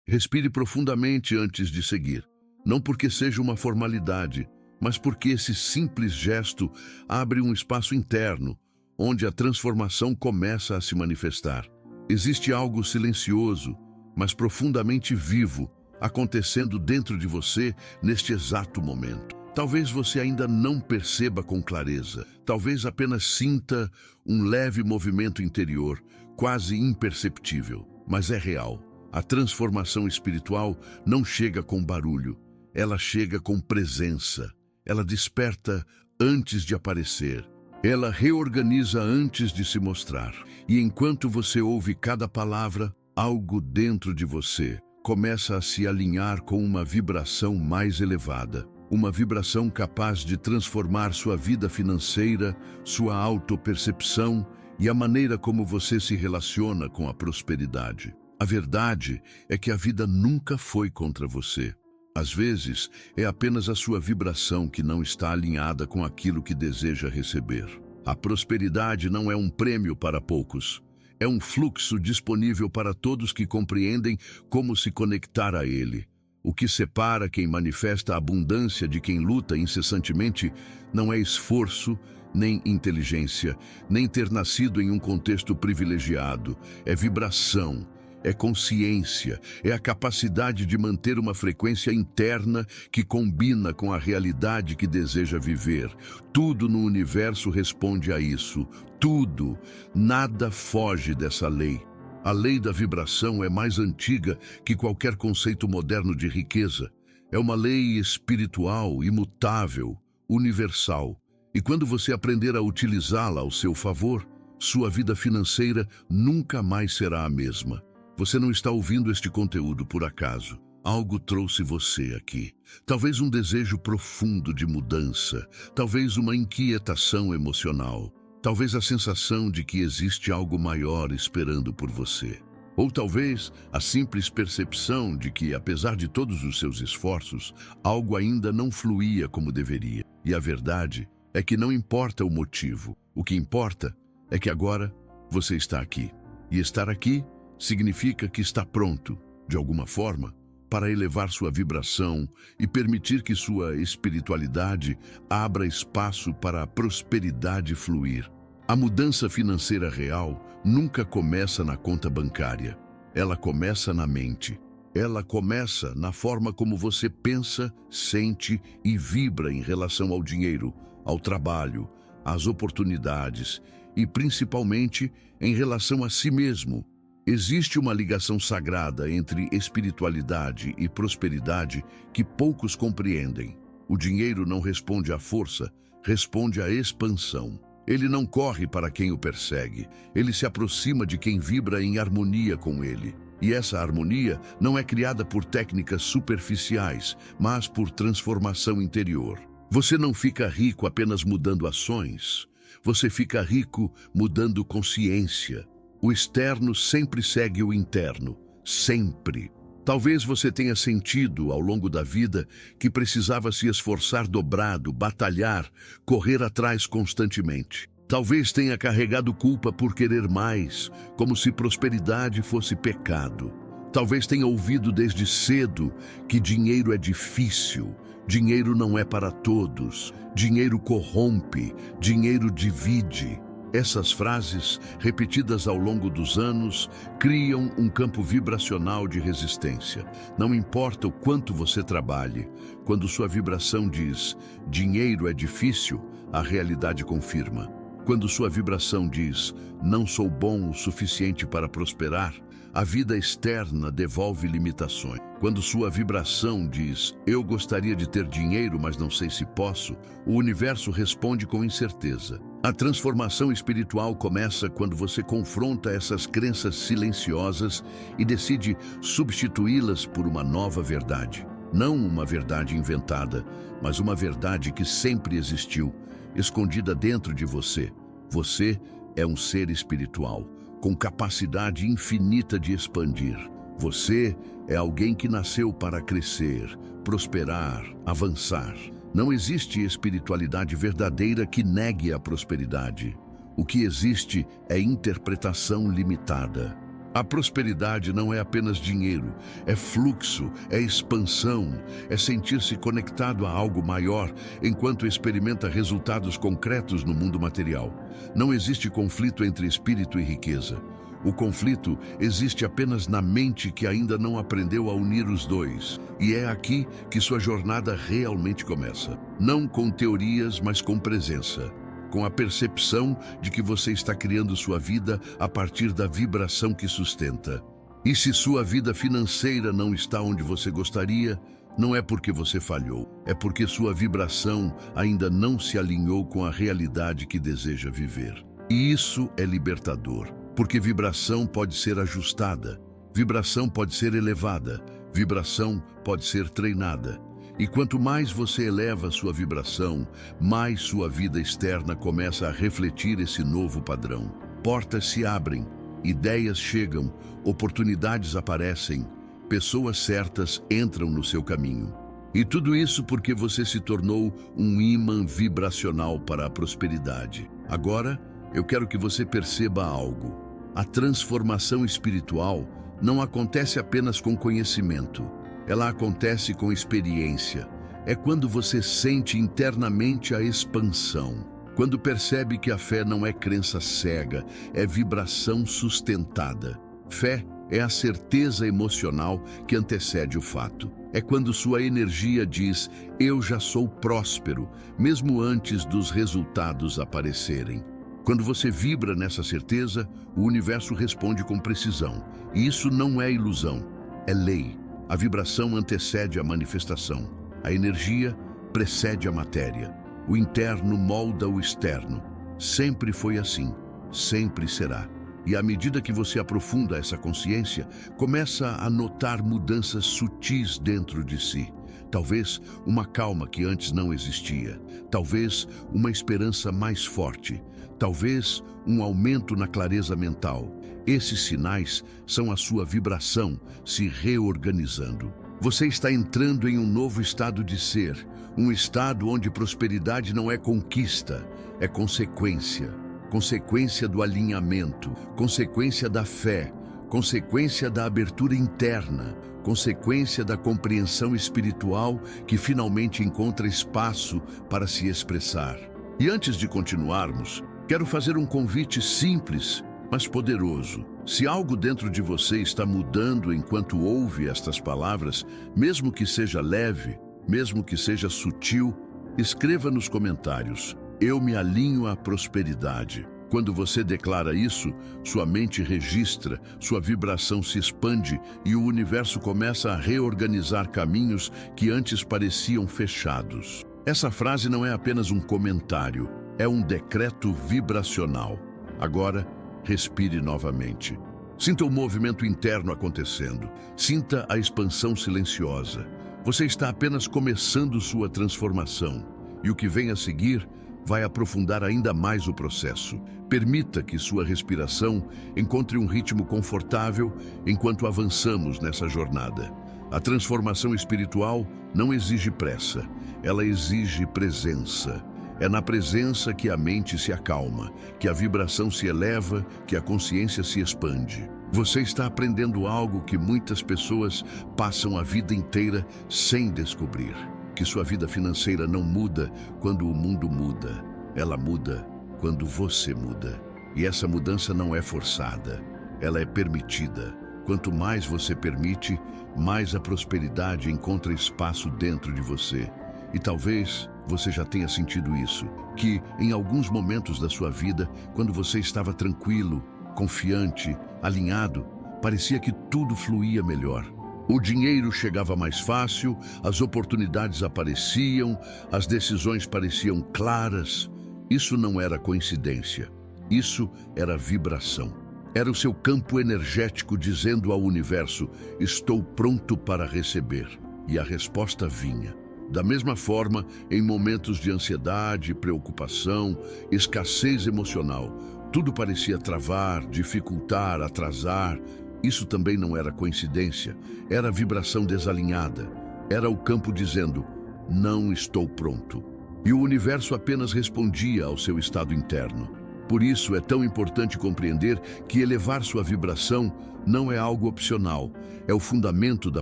Respire profundamente antes de seguir. Não porque seja uma formalidade, mas porque esse simples gesto abre um espaço interno, onde a transformação começa a se manifestar. Existe algo silencioso, mas profundamente vivo, acontecendo dentro de você neste exato momento. Talvez você ainda não perceba com clareza, talvez apenas sinta um leve movimento interior, quase imperceptível, mas é real. A transformação espiritual não chega com barulho, ela chega com presença. Ela desperta antes de aparecer. Ela reorganiza antes de se mostrar. E enquanto você ouve cada palavra, algo dentro de você começa a se alinhar com uma vibração mais elevada. Uma vibração capaz de transformar sua vida financeira, sua autopercepção e a maneira como você se relaciona com a prosperidade. A verdade é que a vida nunca foi contra você. Às vezes, é apenas a sua vibração que não está alinhada com aquilo que deseja receber. A prosperidade não é um prêmio para poucos. É um fluxo disponível para todos que compreendem como se conectar a ele. O que separa quem manifesta a abundância de quem luta incessantemente não é esforço, nem inteligência, nem ter nascido em um contexto privilegiado. É vibração. É consciência, é a capacidade de manter uma frequência interna que combina com a realidade que deseja viver. Tudo no universo responde a isso. Tudo. Nada foge dessa lei. A lei da vibração é mais antiga que qualquer conceito moderno de riqueza. É uma lei espiritual, imutável, universal. E quando você aprender a utilizá-la ao seu favor, sua vida financeira nunca mais será a mesma. Você não está ouvindo este conteúdo por acaso. Algo trouxe você aqui. Talvez um desejo profundo de mudança, talvez uma inquietação emocional, talvez a sensação de que existe algo maior esperando por você. Ou talvez a simples percepção de que, apesar de todos os seus esforços, algo ainda não fluía como deveria. E a verdade é que não importa o motivo. O que importa é que agora você está aqui. E estar aqui significa que está pronto, de alguma forma, para elevar sua vibração e permitir que sua espiritualidade abra espaço para a prosperidade fluir. A mudança financeira real nunca começa na conta bancária. Ela começa na mente. Ela começa na forma como você pensa, sente e vibra em relação ao dinheiro, ao trabalho, às oportunidades e, principalmente, em relação a si mesmo. Existe uma ligação sagrada entre espiritualidade e prosperidade que poucos compreendem. O dinheiro não responde à força, responde à expansão. Ele não corre para quem o persegue, ele se aproxima de quem vibra em harmonia com ele. E essa harmonia não é criada por técnicas superficiais, mas por transformação interior. Você não fica rico apenas mudando ações, você fica rico mudando consciência. O externo sempre segue o interno, sempre. Talvez você tenha sentido, ao longo da vida, que precisava se esforçar dobrado, batalhar, correr atrás constantemente. Talvez tenha carregado culpa por querer mais, como se prosperidade fosse pecado. Talvez tenha ouvido desde cedo que dinheiro é difícil, dinheiro não é para todos, dinheiro corrompe, dinheiro divide. Essas frases, repetidas ao longo dos anos, criam um campo vibracional de resistência. Não importa o quanto você trabalhe, quando sua vibração diz dinheiro é difícil, a realidade confirma. Quando sua vibração diz não sou bom o suficiente para prosperar, a vida externa devolve limitações. Quando sua vibração diz eu gostaria de ter dinheiro, mas não sei se posso, o universo responde com incerteza. A transformação espiritual começa quando você confronta essas crenças silenciosas e decide substituí-las por uma nova verdade. Não uma verdade inventada, mas uma verdade que sempre existiu, escondida dentro de você. Você é um ser espiritual, com capacidade infinita de expandir. Você é alguém que nasceu para crescer, prosperar, avançar. Não existe espiritualidade verdadeira que negue a prosperidade. O que existe é interpretação limitada. A prosperidade não é apenas dinheiro, é fluxo, é expansão, é sentir-se conectado a algo maior enquanto experimenta resultados concretos no mundo material. Não existe conflito entre espírito e riqueza. O conflito existe apenas na mente que ainda não aprendeu a unir os dois. E é aqui que sua jornada realmente começa. Não com teorias, mas com presença. Com a percepção de que você está criando sua vida a partir da vibração que sustenta. E se sua vida financeira não está onde você gostaria, não é porque você falhou, é porque sua vibração ainda não se alinhou com a realidade que deseja viver. E isso é libertador, porque vibração pode ser ajustada, vibração pode ser elevada, vibração pode ser treinada. E quanto mais você eleva sua vibração, mais sua vida externa começa a refletir esse novo padrão. Portas se abrem, ideias chegam, oportunidades aparecem, pessoas certas entram no seu caminho. E tudo isso porque você se tornou um ímã vibracional para a prosperidade. Agora, eu quero que você perceba algo. A transformação espiritual não acontece apenas com conhecimento. Ela acontece com experiência. É quando você sente internamente a expansão. Quando percebe que a fé não é crença cega, é vibração sustentada. Fé é a certeza emocional que antecede o fato. É quando sua energia diz, eu já sou próspero, mesmo antes dos resultados aparecerem. Quando você vibra nessa certeza, o universo responde com precisão. E isso não é ilusão, é lei. A vibração antecede a manifestação. A energia precede a matéria. O interno molda o externo. Sempre foi assim, sempre será. E à medida que você aprofunda essa consciência, começa a notar mudanças sutis dentro de si. Talvez uma calma que antes não existia. Talvez uma esperança mais forte. Talvez um aumento na clareza mental. Esses sinais são a sua vibração se reorganizando. Você está entrando em um novo estado de ser, um estado onde prosperidade não é conquista, é consequência. Consequência do alinhamento, consequência da fé, consequência da abertura interna, consequência da compreensão espiritual que finalmente encontra espaço para se expressar. E antes de continuarmos, quero fazer um convite simples, mas poderoso. Se algo dentro de você está mudando enquanto ouve estas palavras, mesmo que seja leve, mesmo que seja sutil, escreva nos comentários. Eu me alinho à prosperidade. Quando você declara isso, sua mente registra, sua vibração se expande e o universo começa a reorganizar caminhos que antes pareciam fechados. Essa frase não é apenas um comentário, é um decreto vibracional. Agora, respire novamente. Sinta o movimento interno acontecendo. Sinta a expansão silenciosa. Você está apenas começando sua transformação. E o que vem a seguir vai aprofundar ainda mais o processo. Permita que sua respiração encontre um ritmo confortável enquanto avançamos nessa jornada. A transformação espiritual não exige pressa, ela exige presença. É na presença que a mente se acalma, que a vibração se eleva, que a consciência se expande. Você está aprendendo algo que muitas pessoas passam a vida inteira sem descobrir. Que sua vida financeira não muda quando o mundo muda. Ela muda quando você muda. E essa mudança não é forçada, ela é permitida. Quanto mais você permite, mais a prosperidade encontra espaço dentro de você. E talvez você já tenha sentido isso, que em alguns momentos da sua vida, quando você estava tranquilo, confiante, alinhado, parecia que tudo fluía melhor. O dinheiro chegava mais fácil, as oportunidades apareciam, as decisões pareciam claras. Isso não era coincidência, isso era vibração. Era o seu campo energético dizendo ao universo, estou pronto para receber. E a resposta vinha. Da mesma forma, em momentos de ansiedade, preocupação, escassez emocional, tudo parecia travar, dificultar, atrasar. Isso também não era coincidência, era vibração desalinhada. Era o campo dizendo, não estou pronto. E o universo apenas respondia ao seu estado interno. Por isso é tão importante compreender que elevar sua vibração não é algo opcional, é o fundamento da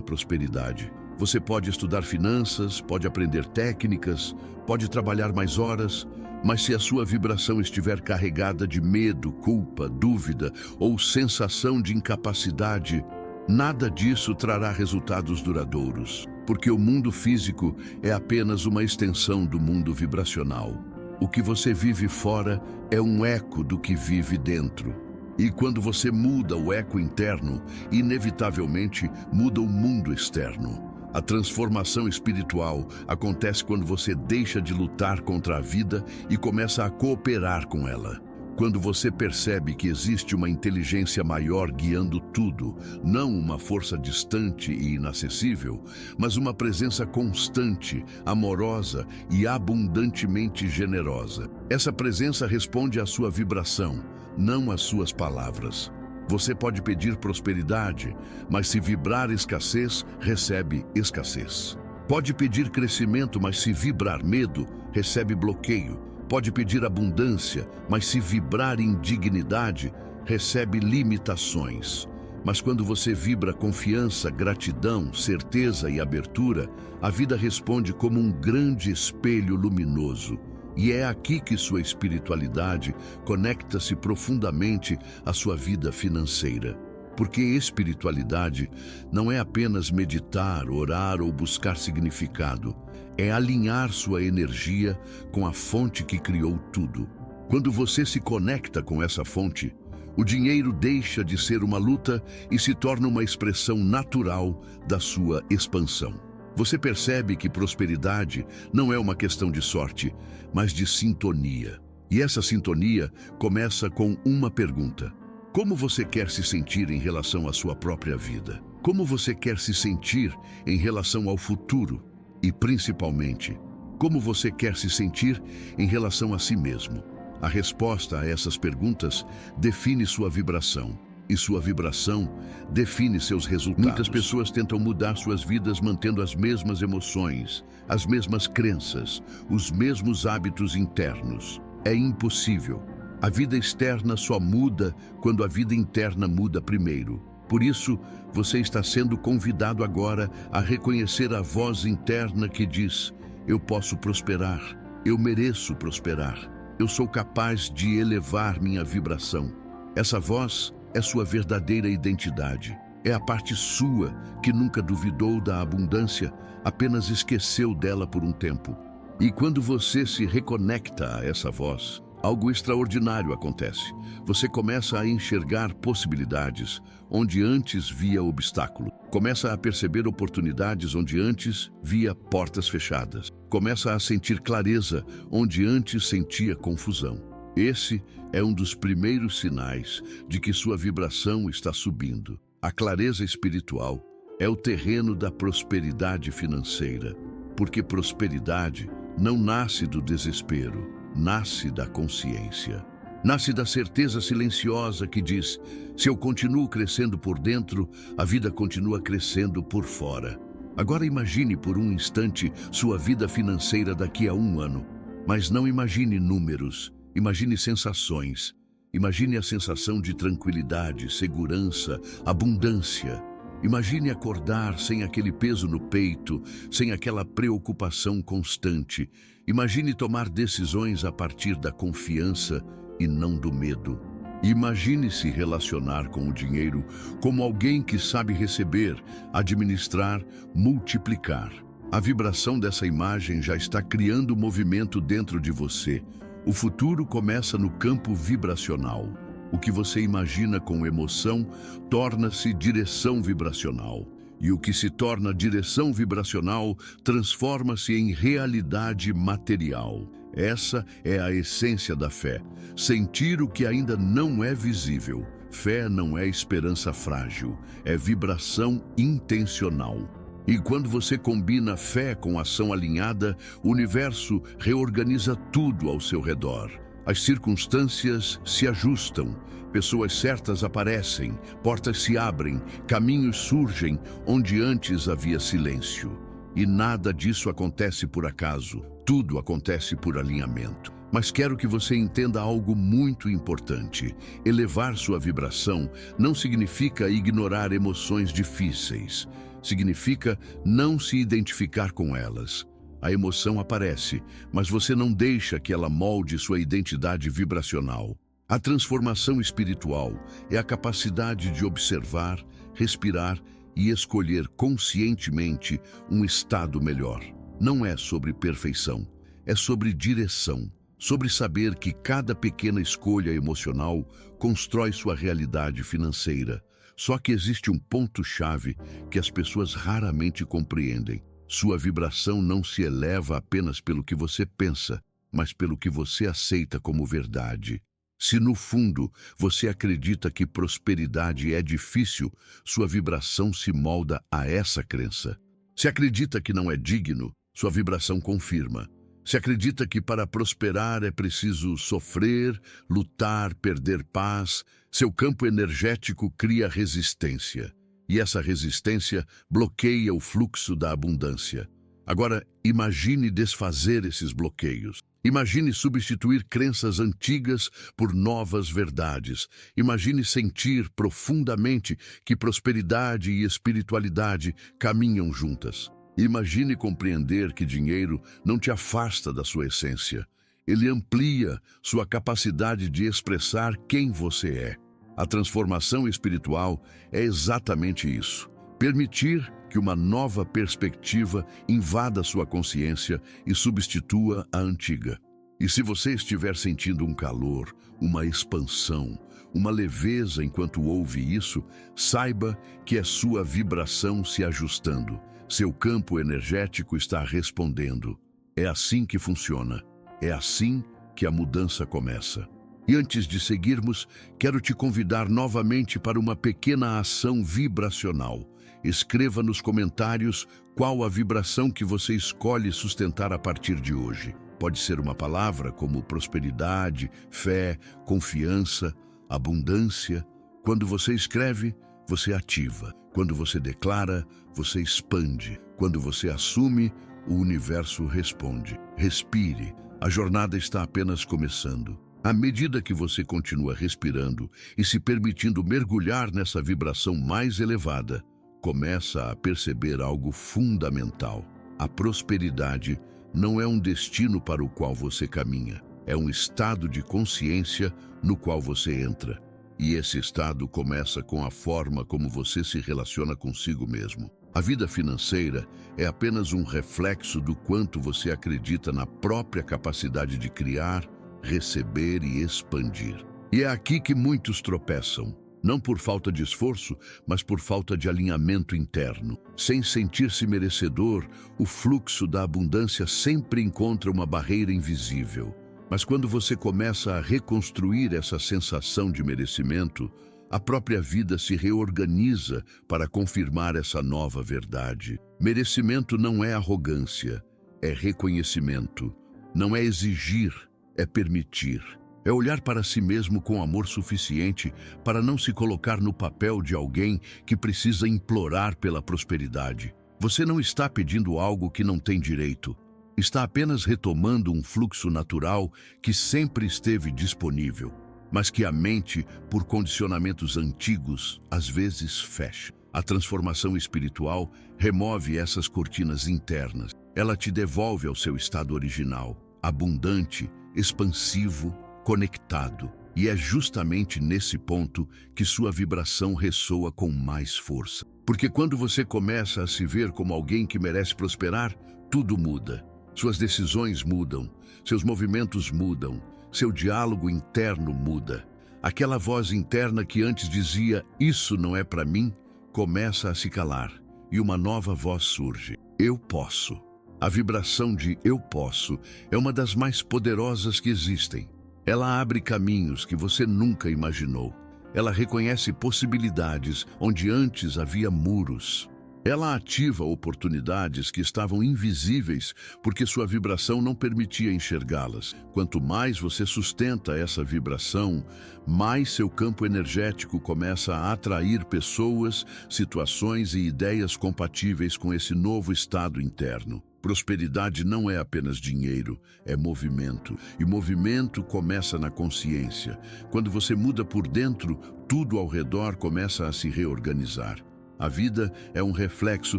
prosperidade. Você pode estudar finanças, pode aprender técnicas, pode trabalhar mais horas, mas se a sua vibração estiver carregada de medo, culpa, dúvida ou sensação de incapacidade, nada disso trará resultados duradouros, porque o mundo físico é apenas uma extensão do mundo vibracional. O que você vive fora é um eco do que vive dentro. E quando você muda o eco interno, inevitavelmente muda o mundo externo. A transformação espiritual acontece quando você deixa de lutar contra a vida e começa a cooperar com ela. Quando você percebe que existe uma inteligência maior guiando tudo, não uma força distante e inacessível, mas uma presença constante, amorosa e abundantemente generosa. Essa presença responde à sua vibração, não às suas palavras. Você pode pedir prosperidade, mas se vibrar escassez, recebe escassez. Pode pedir crescimento, mas se vibrar medo, recebe bloqueio. Pode pedir abundância, mas se vibrar indignidade, recebe limitações. Mas quando você vibra confiança, gratidão, certeza e abertura, a vida responde como um grande espelho luminoso. E é aqui que sua espiritualidade conecta-se profundamente à sua vida financeira. Porque espiritualidade não é apenas meditar, orar ou buscar significado. É alinhar sua energia com a fonte que criou tudo. Quando você se conecta com essa fonte, o dinheiro deixa de ser uma luta e se torna uma expressão natural da sua expansão. Você percebe que prosperidade não é uma questão de sorte, mas de sintonia. E essa sintonia começa com uma pergunta: como você quer se sentir em relação à sua própria vida? Como você quer se sentir em relação ao futuro? E, principalmente, como você quer se sentir em relação a si mesmo? A resposta a essas perguntas define sua vibração. E sua vibração define seus resultados. Muitas pessoas tentam mudar suas vidas mantendo as mesmas emoções, as mesmas crenças, os mesmos hábitos internos. É impossível. A vida externa só muda quando a vida interna muda primeiro. Por isso, você está sendo convidado agora a reconhecer a voz interna que diz: eu posso prosperar, eu mereço prosperar, eu sou capaz de elevar minha vibração. Essa voz é sua verdadeira identidade. É a parte sua que nunca duvidou da abundância, apenas esqueceu dela por um tempo. E quando você se reconecta a essa voz, algo extraordinário acontece. Você começa a enxergar possibilidades onde antes via obstáculo. Começa a perceber oportunidades onde antes via portas fechadas. Começa a sentir clareza onde antes sentia confusão. Esse é um dos primeiros sinais de que sua vibração está subindo. A clareza espiritual é o terreno da prosperidade financeira, porque prosperidade não nasce do desespero, nasce da consciência. Nasce da certeza silenciosa que diz: se eu continuo crescendo por dentro, a vida continua crescendo por fora. Agora imagine por um instante sua vida financeira daqui a um ano, mas não imagine números. Imagine sensações. Imagine a sensação de tranquilidade, segurança, abundância. Imagine acordar sem aquele peso no peito, sem aquela preocupação constante. Imagine tomar decisões a partir da confiança e não do medo. Imagine se relacionar com o dinheiro como alguém que sabe receber, administrar, multiplicar. A vibração dessa imagem já está criando movimento dentro de você. O futuro começa no campo vibracional. O que você imagina com emoção torna-se direção vibracional. E o que se torna direção vibracional transforma-se em realidade material. Essa é a essência da fé. Sentir o que ainda não é visível. Fé não é esperança frágil, é vibração intencional. E quando você combina fé com ação alinhada, o universo reorganiza tudo ao seu redor. As circunstâncias se ajustam, pessoas certas aparecem, portas se abrem, caminhos surgem onde antes havia silêncio. E nada disso acontece por acaso, tudo acontece por alinhamento. Mas quero que você entenda algo muito importante. Elevar sua vibração não significa ignorar emoções difíceis. Significa não se identificar com elas. A emoção aparece, mas você não deixa que ela molde sua identidade vibracional. A transformação espiritual é a capacidade de observar, respirar e escolher conscientemente um estado melhor. Não é sobre perfeição, é sobre direção, sobre saber que cada pequena escolha emocional constrói sua realidade financeira. Só que existe um ponto-chave que as pessoas raramente compreendem. Sua vibração não se eleva apenas pelo que você pensa, mas pelo que você aceita como verdade. Se no fundo você acredita que prosperidade é difícil, sua vibração se molda a essa crença. Se acredita que não é digno, sua vibração confirma. Se acredita que para prosperar é preciso sofrer, lutar, perder paz, seu campo energético cria resistência. E essa resistência bloqueia o fluxo da abundância. Agora, imagine desfazer esses bloqueios. Imagine substituir crenças antigas por novas verdades. Imagine sentir profundamente que prosperidade e espiritualidade caminham juntas. Imagine compreender que dinheiro não te afasta da sua essência. Ele amplia sua capacidade de expressar quem você é. A transformação espiritual é exatamente isso. Permitir que uma nova perspectiva invada sua consciência e substitua a antiga. E se você estiver sentindo um calor, uma expansão, uma leveza enquanto ouve isso, saiba que é sua vibração se ajustando. Seu campo energético está respondendo. É assim que funciona. É assim que a mudança começa. E antes de seguirmos, quero te convidar novamente para uma pequena ação vibracional. Escreva nos comentários qual a vibração que você escolhe sustentar a partir de hoje. Pode ser uma palavra como prosperidade, fé, confiança, abundância. Quando você escreve, você ativa. Quando você declara, você expande. Quando você assume, o universo responde. Respire. A jornada está apenas começando. À medida que você continua respirando e se permitindo mergulhar nessa vibração mais elevada, começa a perceber algo fundamental. A prosperidade não é um destino para o qual você caminha, é um estado de consciência no qual você entra. E esse estado começa com a forma como você se relaciona consigo mesmo. A vida financeira é apenas um reflexo do quanto você acredita na própria capacidade de criar, receber e expandir. E é aqui que muitos tropeçam. Não por falta de esforço, mas por falta de alinhamento interno. Sem sentir-se merecedor, o fluxo da abundância sempre encontra uma barreira invisível. Mas quando você começa a reconstruir essa sensação de merecimento, a própria vida se reorganiza para confirmar essa nova verdade. Merecimento não é arrogância, é reconhecimento. Não é exigir, é permitir. É olhar para si mesmo com amor suficiente para não se colocar no papel de alguém que precisa implorar pela prosperidade. Você não está pedindo algo que não tem direito. Está apenas retomando um fluxo natural que sempre esteve disponível, mas que a mente, por condicionamentos antigos, às vezes fecha. A transformação espiritual remove essas cortinas internas. Ela te devolve ao seu estado original, abundante, expansivo, conectado. E é justamente nesse ponto que sua vibração ressoa com mais força. Porque quando você começa a se ver como alguém que merece prosperar, tudo muda. Suas decisões mudam, seus movimentos mudam, seu diálogo interno muda. Aquela voz interna que antes dizia, isso não é para mim, começa a se calar. E uma nova voz surge, eu posso. A vibração de eu posso é uma das mais poderosas que existem. Ela abre caminhos que você nunca imaginou. Ela reconhece possibilidades onde antes havia muros. Ela ativa oportunidades que estavam invisíveis porque sua vibração não permitia enxergá-las. Quanto mais você sustenta essa vibração, mais seu campo energético começa a atrair pessoas, situações e ideias compatíveis com esse novo estado interno. Prosperidade não é apenas dinheiro, é movimento. E movimento começa na consciência. Quando você muda por dentro, tudo ao redor começa a se reorganizar. A vida é um reflexo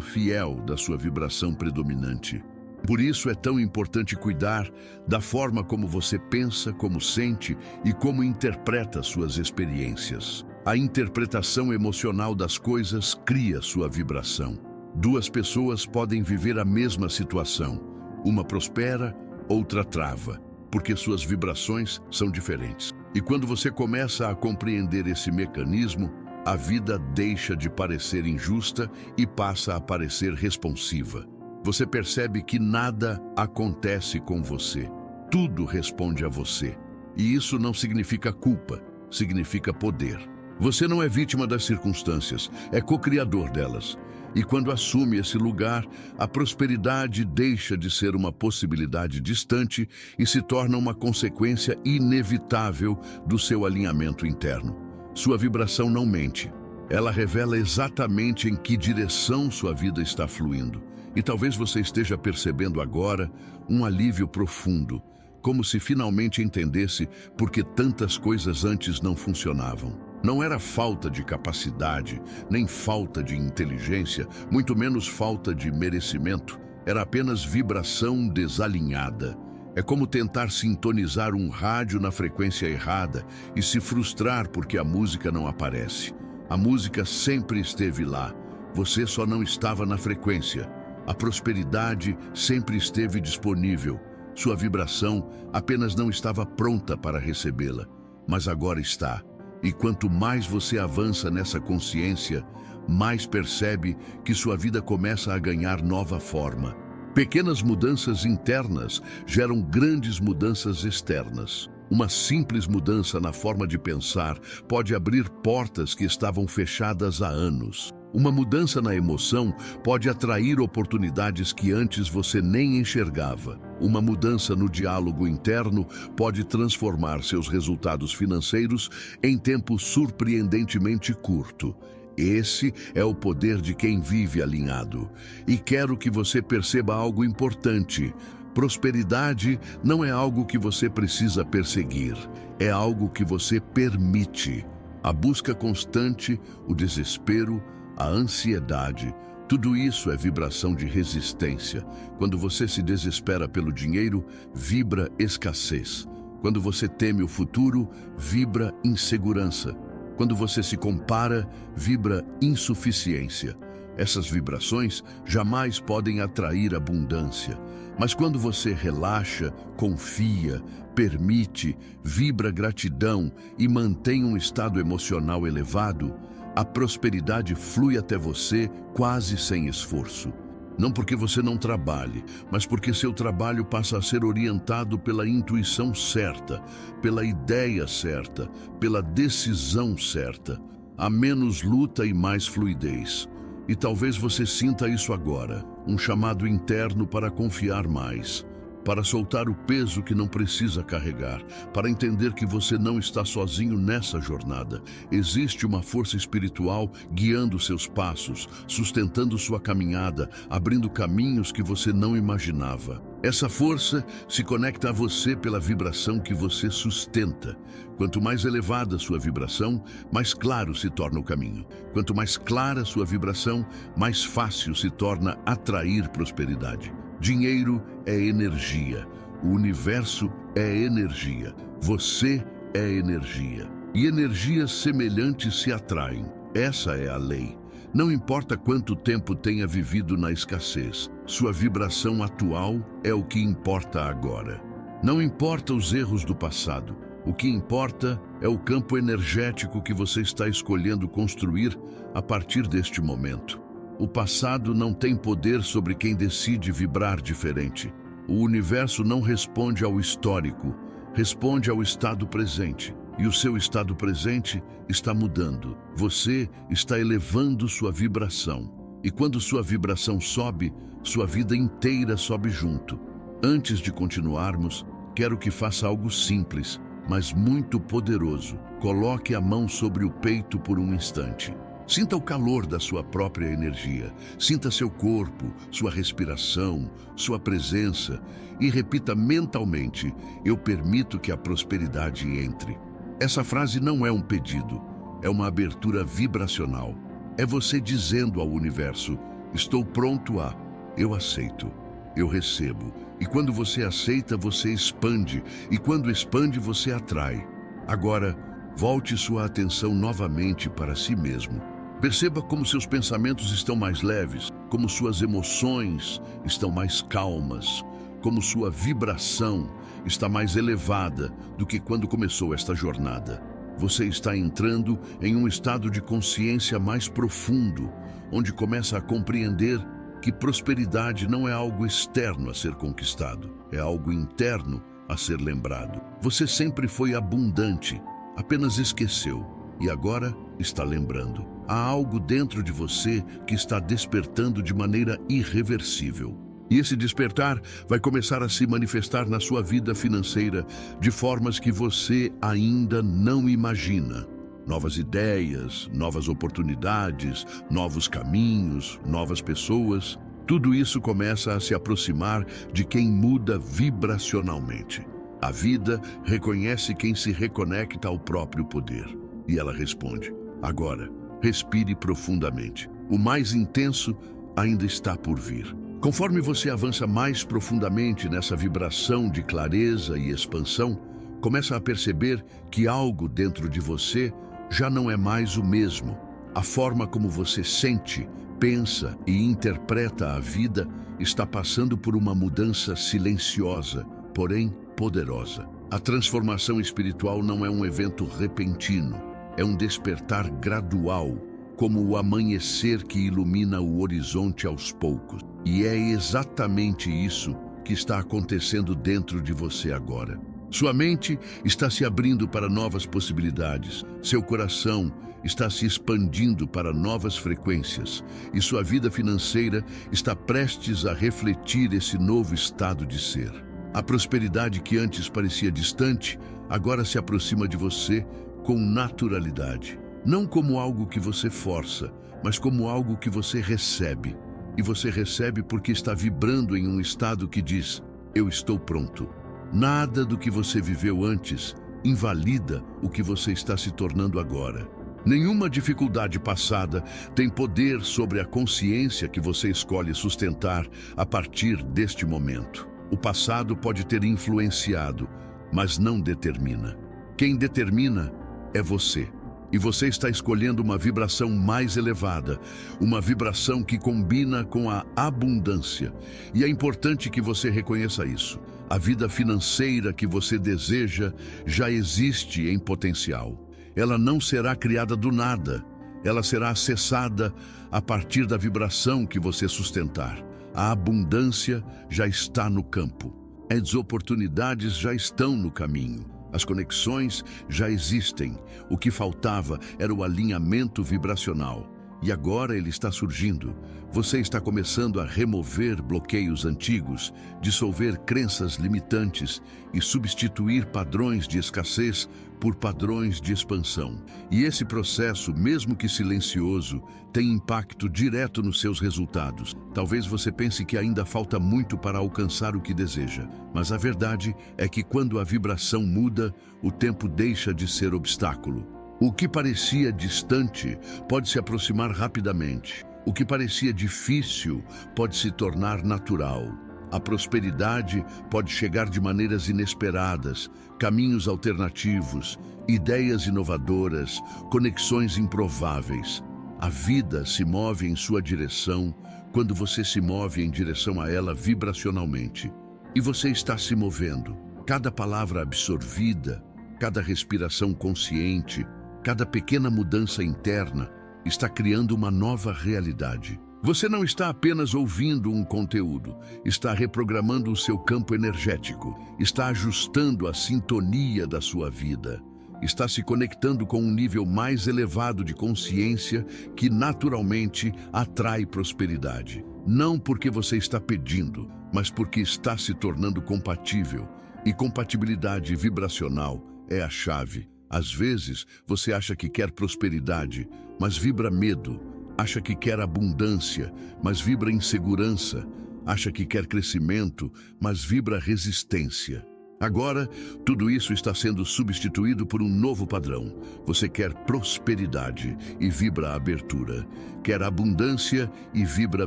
fiel da sua vibração predominante. Por isso é tão importante cuidar da forma como você pensa, como sente e como interpreta suas experiências. A interpretação emocional das coisas cria sua vibração. Duas pessoas podem viver a mesma situação. Uma prospera, outra trava, porque suas vibrações são diferentes. E quando você começa a compreender esse mecanismo, a vida deixa de parecer injusta e passa a parecer responsiva. Você percebe que nada acontece com você. Tudo responde a você. E isso não significa culpa, significa poder. Você não é vítima das circunstâncias, é co-criador delas. E quando assume esse lugar, a prosperidade deixa de ser uma possibilidade distante e se torna uma consequência inevitável do seu alinhamento interno. Sua vibração não mente. Ela revela exatamente em que direção sua vida está fluindo. E talvez você esteja percebendo agora um alívio profundo, como se finalmente entendesse por que tantas coisas antes não funcionavam. Não era falta de capacidade, nem falta de inteligência, muito menos falta de merecimento. Era apenas vibração desalinhada. É como tentar sintonizar um rádio na frequência errada e se frustrar porque a música não aparece. A música sempre esteve lá, você só não estava na frequência. A prosperidade sempre esteve disponível. Sua vibração apenas não estava pronta para recebê-la, mas agora está. E quanto mais você avança nessa consciência, mais percebe que sua vida começa a ganhar nova forma. Pequenas mudanças internas geram grandes mudanças externas. Uma simples mudança na forma de pensar pode abrir portas que estavam fechadas há anos. Uma mudança na emoção pode atrair oportunidades que antes você nem enxergava. Uma mudança no diálogo interno pode transformar seus resultados financeiros em tempo surpreendentemente curto. Esse é o poder de quem vive alinhado. E quero que você perceba algo importante. Prosperidade não é algo que você precisa perseguir, é algo que você permite. A busca constante, o desespero, a ansiedade, tudo isso é vibração de resistência. Quando você se desespera pelo dinheiro, vibra escassez. Quando você teme o futuro, vibra insegurança. Quando você se compara, vibra insuficiência. Essas vibrações jamais podem atrair abundância. Mas quando você relaxa, confia, permite, vibra gratidão e mantém um estado emocional elevado, a prosperidade flui até você quase sem esforço. Não porque você não trabalhe, mas porque seu trabalho passa a ser orientado pela intuição certa, pela ideia certa, pela decisão certa. Há menos luta e mais fluidez. E talvez você sinta isso agora, um chamado interno para confiar mais, para soltar o peso que não precisa carregar, para entender que você não está sozinho nessa jornada. Existe uma força espiritual guiando seus passos, sustentando sua caminhada, abrindo caminhos que você não imaginava. Essa força se conecta a você pela vibração que você sustenta. Quanto mais elevada sua vibração, mais claro se torna o caminho. Quanto mais clara sua vibração, mais fácil se torna atrair prosperidade. Dinheiro é energia. O universo é energia. Você é energia. E energias semelhantes se atraem. Essa é a lei. Não importa quanto tempo tenha vivido na escassez, sua vibração atual é o que importa agora. Não importa os erros do passado. O que importa é o campo energético que você está escolhendo construir a partir deste momento. O passado não tem poder sobre quem decide vibrar diferente. O universo não responde ao histórico, responde ao estado presente. E o seu estado presente está mudando. Você está elevando sua vibração. E quando sua vibração sobe, sua vida inteira sobe junto. Antes de continuarmos, quero que faça algo simples, mas muito poderoso. Coloque a mão sobre o peito por um instante. Sinta o calor da sua própria energia. Sinta seu corpo, sua respiração, sua presença e repita mentalmente: eu permito que a prosperidade entre. Essa frase não é um pedido, é uma abertura vibracional. É você dizendo ao universo: estou pronto a, eu aceito, eu recebo. E quando você aceita, você expande. E quando expande, você atrai. Agora, volte sua atenção novamente para si mesmo. Perceba como seus pensamentos estão mais leves, como suas emoções estão mais calmas, como sua vibração está mais elevada do que quando começou esta jornada. Você está entrando em um estado de consciência mais profundo, onde começa a compreender que prosperidade não é algo externo a ser conquistado, é algo interno a ser lembrado. Você sempre foi abundante, apenas esqueceu e agora está lembrando. Há algo dentro de você que está despertando de maneira irreversível. E esse despertar vai começar a se manifestar na sua vida financeira de formas que você ainda não imagina. Novas ideias, novas oportunidades, novos caminhos, novas pessoas. Tudo isso começa a se aproximar de quem muda vibracionalmente. A vida reconhece quem se reconecta ao próprio poder. E ela responde: agora, respire profundamente. O mais intenso ainda está por vir. Conforme você avança mais profundamente nessa vibração de clareza e expansão, começa a perceber que algo dentro de você já não é mais o mesmo. A forma como você sente, pensa e interpreta a vida está passando por uma mudança silenciosa, porém poderosa. A transformação espiritual não é um evento repentino, é um despertar gradual, como o amanhecer que ilumina o horizonte aos poucos. E é exatamente isso que está acontecendo dentro de você agora. Sua mente está se abrindo para novas possibilidades, seu coração está se expandindo para novas frequências e sua vida financeira está prestes a refletir esse novo estado de ser. A prosperidade que antes parecia distante, agora se aproxima de você com naturalidade. Não como algo que você força, mas como algo que você recebe. E você recebe porque está vibrando em um estado que diz: eu estou pronto. Nada do que você viveu antes invalida o que você está se tornando agora. Nenhuma dificuldade passada tem poder sobre a consciência que você escolhe sustentar a partir deste momento. O passado pode ter influenciado, mas não determina. Quem determina é você. E você está escolhendo uma vibração mais elevada, uma vibração que combina com a abundância. E é importante que você reconheça isso. A vida financeira que você deseja já existe em potencial. Ela não será criada do nada. Ela será acessada a partir da vibração que você sustentar. A abundância já está no campo. As oportunidades já estão no caminho. As conexões já existem. O que faltava era o alinhamento vibracional. E agora ele está surgindo. Você está começando a remover bloqueios antigos, dissolver crenças limitantes e substituir padrões de escassez por padrões de expansão. E esse processo, mesmo que silencioso, tem impacto direto nos seus resultados. Talvez você pense que ainda falta muito para alcançar o que deseja, mas a verdade é que quando a vibração muda, o tempo deixa de ser obstáculo. O que parecia distante pode se aproximar rapidamente. O que parecia difícil pode se tornar natural. A prosperidade pode chegar de maneiras inesperadas, caminhos alternativos, ideias inovadoras, conexões improváveis. A vida se move em sua direção quando você se move em direção a ela vibracionalmente. E você está se movendo. Cada palavra absorvida, cada respiração consciente, cada pequena mudança interna está criando uma nova realidade. Você não está apenas ouvindo um conteúdo, está reprogramando o seu campo energético, está ajustando a sintonia da sua vida, está se conectando com um nível mais elevado de consciência que naturalmente atrai prosperidade. Não porque você está pedindo, mas porque está se tornando compatível. E compatibilidade vibracional é a chave. Às vezes, você acha que quer prosperidade, mas vibra medo. Acha que quer abundância, mas vibra insegurança. Acha que quer crescimento, mas vibra resistência. Agora, tudo isso está sendo substituído por um novo padrão. Você quer prosperidade e vibra abertura. Quer abundância e vibra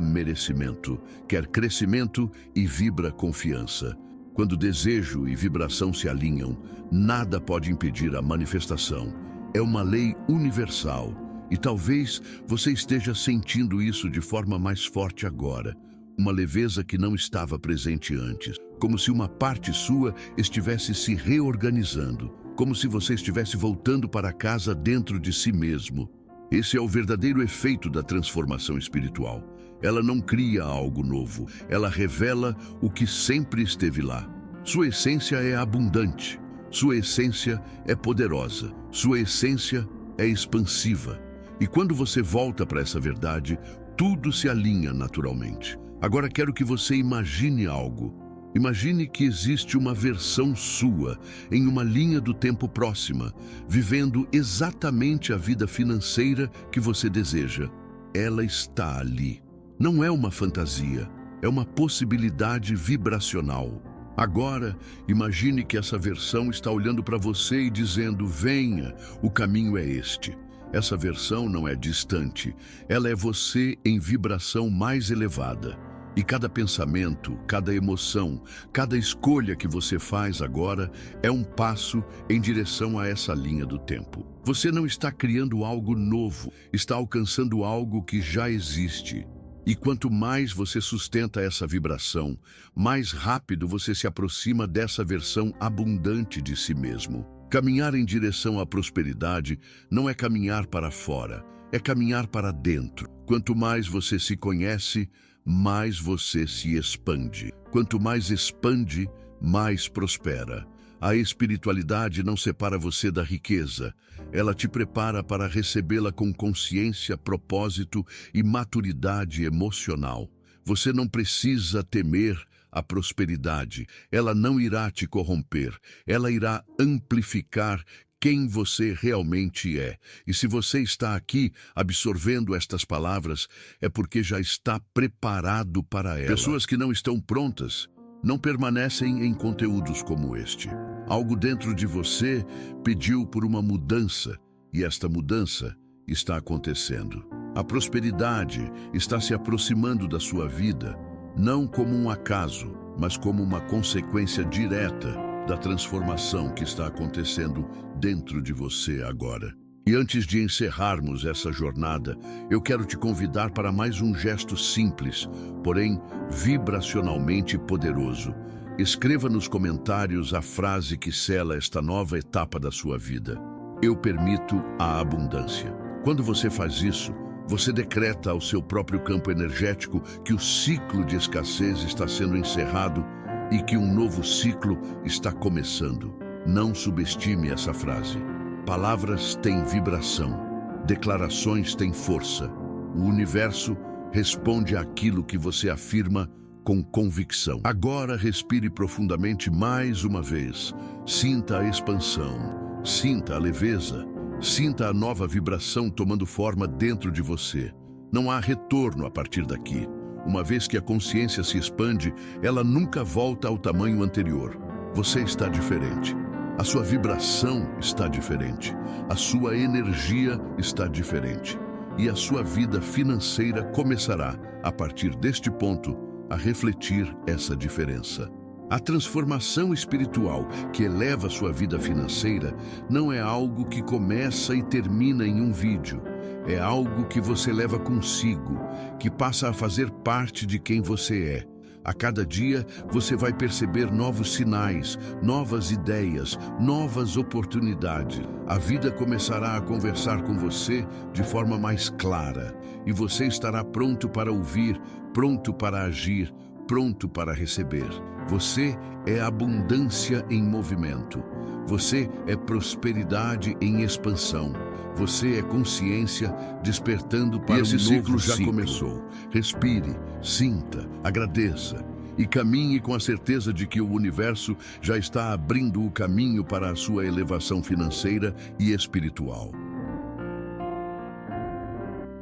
merecimento. Quer crescimento e vibra confiança. Quando desejo e vibração se alinham, nada pode impedir a manifestação. É uma lei universal. E talvez você esteja sentindo isso de forma mais forte agora. Uma leveza que não estava presente antes. Como se uma parte sua estivesse se reorganizando. Como se você estivesse voltando para casa dentro de si mesmo. Esse é o verdadeiro efeito da transformação espiritual. Ela não cria algo novo. Ela revela o que sempre esteve lá. Sua essência é abundante. Sua essência é poderosa. Sua essência é expansiva. E quando você volta para essa verdade, tudo se alinha naturalmente. Agora quero que você imagine algo. Imagine que existe uma versão sua, em uma linha do tempo próxima, vivendo exatamente a vida financeira que você deseja. Ela está ali. Não é uma fantasia, é uma possibilidade vibracional. Agora, imagine que essa versão está olhando para você e dizendo: venha, o caminho é este. Essa versão não é distante, ela é você em vibração mais elevada. E cada pensamento, cada emoção, cada escolha que você faz agora é um passo em direção a essa linha do tempo. Você não está criando algo novo, está alcançando algo que já existe. E quanto mais você sustenta essa vibração, mais rápido você se aproxima dessa versão abundante de si mesmo. Caminhar em direção à prosperidade não é caminhar para fora, é caminhar para dentro. Quanto mais você se conhece, mais você se expande. Quanto mais expande, mais prospera. A espiritualidade não separa você da riqueza. Ela te prepara para recebê-la com consciência, propósito e maturidade emocional. Você não precisa temer a prosperidade. Ela não irá te corromper. Ela irá amplificar quem você realmente é. E se você está aqui absorvendo estas palavras, é porque já está preparado para ela. Pessoas que não estão prontas não permanecem em conteúdos como este. Algo dentro de você pediu por uma mudança, e esta mudança está acontecendo. A prosperidade está se aproximando da sua vida, não como um acaso, mas como uma consequência direta da transformação que está acontecendo dentro de você agora. E antes de encerrarmos essa jornada, eu quero te convidar para mais um gesto simples, porém vibracionalmente poderoso. Escreva nos comentários a frase que sela esta nova etapa da sua vida. Eu permito a abundância. Quando você faz isso, você decreta ao seu próprio campo energético que o ciclo de escassez está sendo encerrado e que um novo ciclo está começando. Não subestime essa frase. Palavras têm vibração, declarações têm força. O universo responde àquilo que você afirma com convicção. Agora respire profundamente mais uma vez. Sinta a expansão, sinta a leveza, sinta a nova vibração tomando forma dentro de você. Não há retorno a partir daqui. Uma vez que a consciência se expande, ela nunca volta ao tamanho anterior. Você está diferente. A sua vibração está diferente. A sua energia está diferente. E a sua vida financeira começará, a partir deste ponto, a refletir essa diferença. A transformação espiritual que eleva a sua vida financeira não é algo que começa e termina em um vídeo. É algo que você leva consigo, que passa a fazer parte de quem você é. A cada dia, você vai perceber novos sinais, novas ideias, novas oportunidades. A vida começará a conversar com você de forma mais clara. E você estará pronto para ouvir, pronto para agir, pronto para receber. Você é abundância em movimento. Você é prosperidade em expansão. Você é consciência despertando para um novo ciclo. E esse ciclo já começou. Respire, sinta, agradeça. e caminhe com a certeza de que o universo já está abrindo o caminho para a sua elevação financeira e espiritual.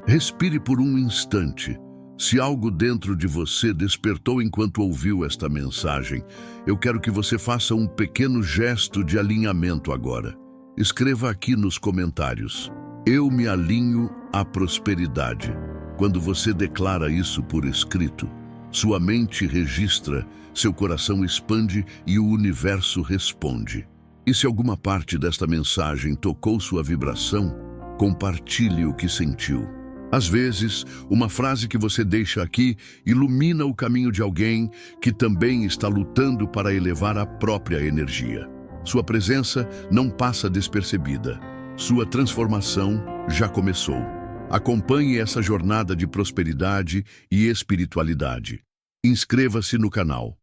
Respire por um instante. Se algo dentro de você despertou enquanto ouviu esta mensagem, eu quero que você faça um pequeno gesto de alinhamento agora. Escreva aqui nos comentários: eu me alinho à prosperidade. Quando você declara isso por escrito, sua mente registra, seu coração expande e o universo responde. E se alguma parte desta mensagem tocou sua vibração, compartilhe o que sentiu. Às vezes, uma frase que você deixa aqui ilumina o caminho de alguém que também está lutando para elevar a própria energia. Sua presença não passa despercebida. Sua transformação já começou. Acompanhe essa jornada de prosperidade e espiritualidade. Inscreva-se no canal.